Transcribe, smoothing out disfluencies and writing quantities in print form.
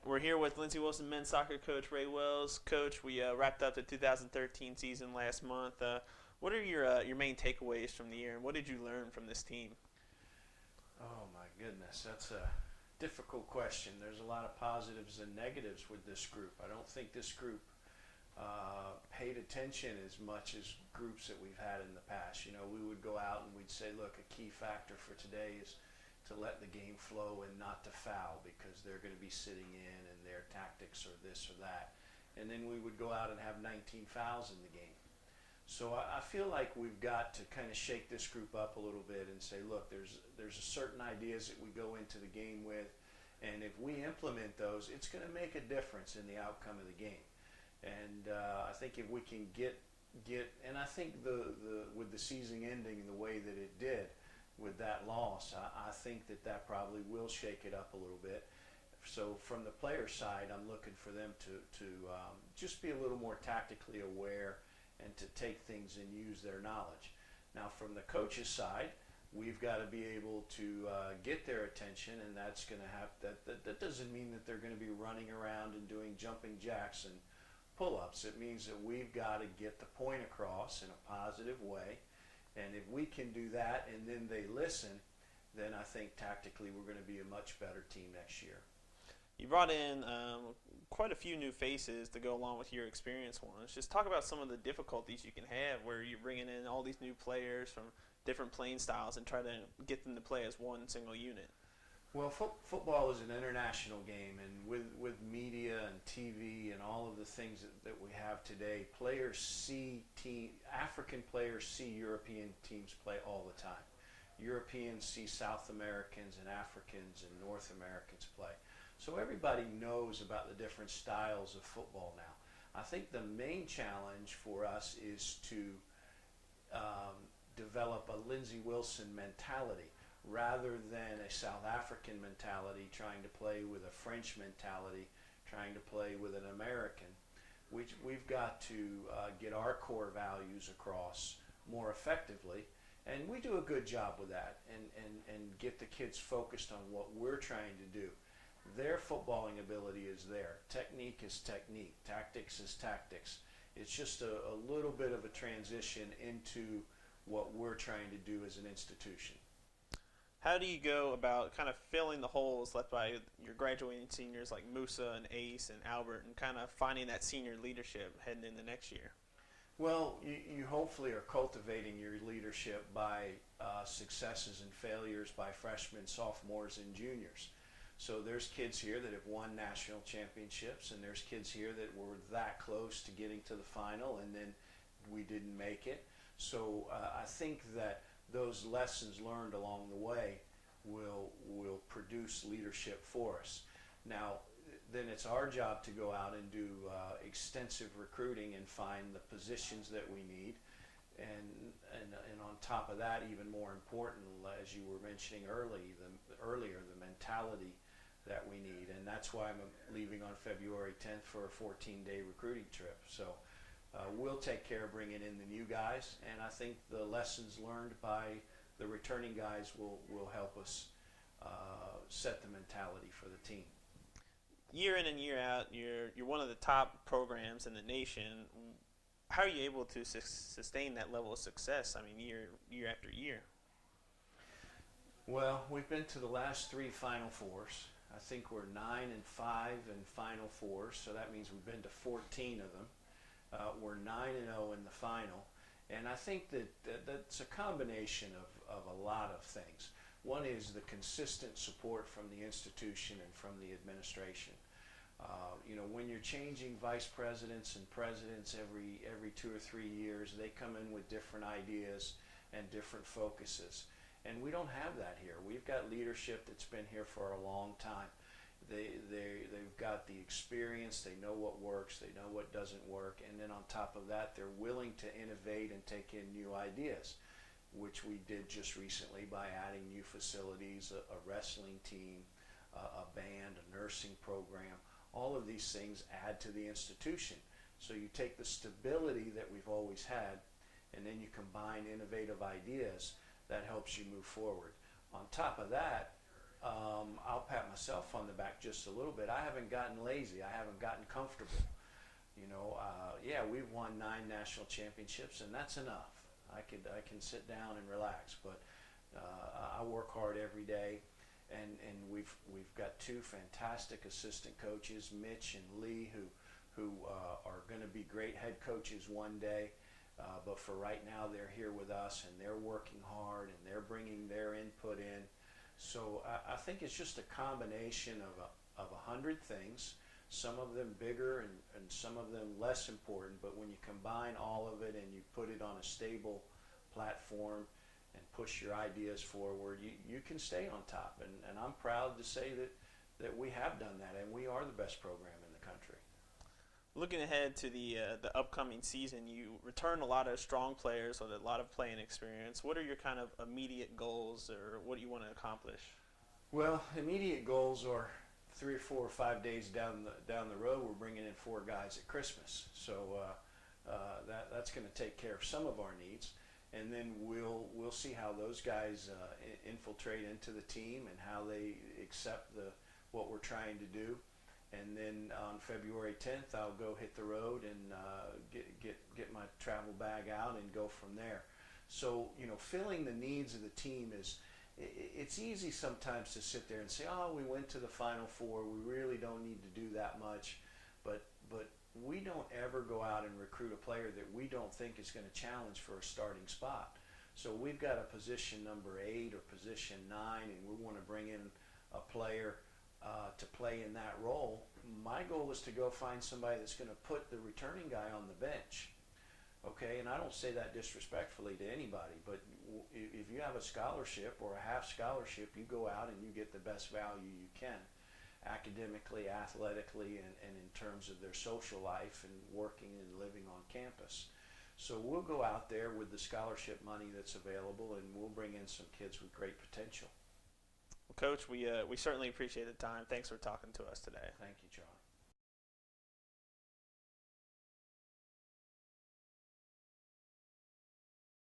We're here with Lindsey Wilson men's soccer coach Ray Wells. Coach, we wrapped up the 2013 season last month. What are your main takeaways from the year, and what did you learn from this team? Oh my goodness, that's a difficult question. There's a lot of positives and negatives with this group. I don't think this group paid attention as much as groups that we've had in the past. You know, we would go out and we'd say, look, a key factor for today is to let the game flow and not to foul because they're going to be sitting in and their tactics are this or that. And then we would go out and have 19 fouls in the game. So I feel like we've got to kind of shake this group up a little bit and say, look, there's a certain ideas that we go into the game with, and if we implement those, it's going to make a difference in the outcome of the game. And I think if we can get, and I think with the season ending the way that it did, with that loss, I think that probably will shake it up a little bit. So from the player side, I'm looking for them to just be a little more tactically aware and to take things and use their knowledge. Now from the coach's side, we've got to be able to get their attention, and that's going to have that doesn't mean that they're going to be running around and doing jumping jacks and pull-ups. It means that we've got to get the point across in a positive way. And if we can do that and then they listen, then I think tactically we're going to be a much better team next year. You brought in quite a few new faces to go along with your experienced ones. Just talk about some of the difficulties you can have where you're bringing in all these new players from different playing styles and try to get them to play as one single unit. Well, football is an international game, and with media and TV and all of the things that we have today, African players see European teams play all the time. Europeans see South Americans and Africans and North Americans play. So everybody knows about the different styles of football now. I think the main challenge for us is to develop a Lindsey Wilson mentality, rather than a South African mentality trying to play with a French mentality, trying to play with an American. We've got to get our core values across more effectively, and we do a good job with that, and get the kids focused on what we're trying to do. Their footballing ability is there. Technique is technique. Tactics is tactics. It's just a little bit of a transition into what we're trying to do as an institution. How do you go about kind of filling the holes left by your graduating seniors like Musa and Ace and Albert, and kind of finding that senior leadership heading into next year? Well, you hopefully are cultivating your leadership by successes and failures by freshmen, sophomores, and juniors. So there's kids here that have won national championships, and there's kids here that were that close to getting to the final, and then we didn't make it. So I think that those lessons learned along the way will produce leadership for us. Now, then it's our job to go out and do extensive recruiting and find the positions that we need. And on top of that, even more important, as you were mentioning earlier, the mentality that we need. And that's why I'm leaving on February 10th for a 14-day recruiting trip. So we'll take care of bringing in the new guys, and I think the lessons learned by the returning guys will help us set the mentality for the team. Year in and year out, you're one of the top programs in the nation. How are you able to sustain that level of success? I mean, year after year. Well, we've been to the last 3 Final Fours. I think we're 9-5 in Final Fours, so that means we've been to 14 of them. We're 9-0 in the final, and I think that's a combination of a lot of things. One is the consistent support from the institution and from the administration. You know, when you're changing vice presidents and presidents every 2 or 3 years, they come in with different ideas and different focuses, and we don't have that here. We've got leadership that's been here for a long time. They've got the experience, they know what works, they know what doesn't work, and then on top of that, they're willing to innovate and take in new ideas, which we did just recently by adding new facilities, a wrestling team, a band, a nursing program. All of these things add to the institution. So you take the stability that we've always had, and then you combine innovative ideas, that helps you move forward. On top of that, I'll pat myself on the back just a little bit. I haven't gotten lazy. I haven't gotten comfortable. Yeah, we've won 9 national championships, and that's enough. I can sit down and relax, but I work hard every day, and we've got 2 fantastic assistant coaches, Mitch and Lee, who are going to be great head coaches one day. But for right now, they're here with us, and they're working hard, and they're bringing their input in. So I think it's just a combination of 100 things, some of them bigger and some of them less important. But when you combine all of it and you put it on a stable platform and push your ideas forward, you can stay on top. And I'm proud to say that we have done that, and we are the best program in the country. Looking ahead to the upcoming season, you return a lot of strong players with a lot of playing experience. What are your kind of immediate goals, or what do you want to accomplish? Well, immediate goals are 3 or 4 or 5 days down the road. We're bringing in 4 guys at Christmas, so that's going to take care of some of our needs, and then we'll see how those guys infiltrate into the team and how they accept what we're trying to do. And then on February 10th, I'll go hit the road and get my travel bag out and go from there. So, filling the needs of the team it's easy sometimes to sit there and say, oh, we went to the Final Four, we really don't need to do that much. But we don't ever go out and recruit a player that we don't think is going to challenge for a starting spot. So we've got a position number 8 or position 9, and we want to bring in a player to play in that role. My goal is to go find somebody that's going to put the returning guy on the bench. Okay, and I don't say that disrespectfully to anybody, but if you have a scholarship or a half scholarship, you go out and you get the best value you can, academically, athletically, and in terms of their social life and working and living on campus. So we'll go out there with the scholarship money that's available, and we'll bring in some kids with great potential. Well, Coach, we certainly appreciate the time. Thanks for talking to us today. Thank you, John.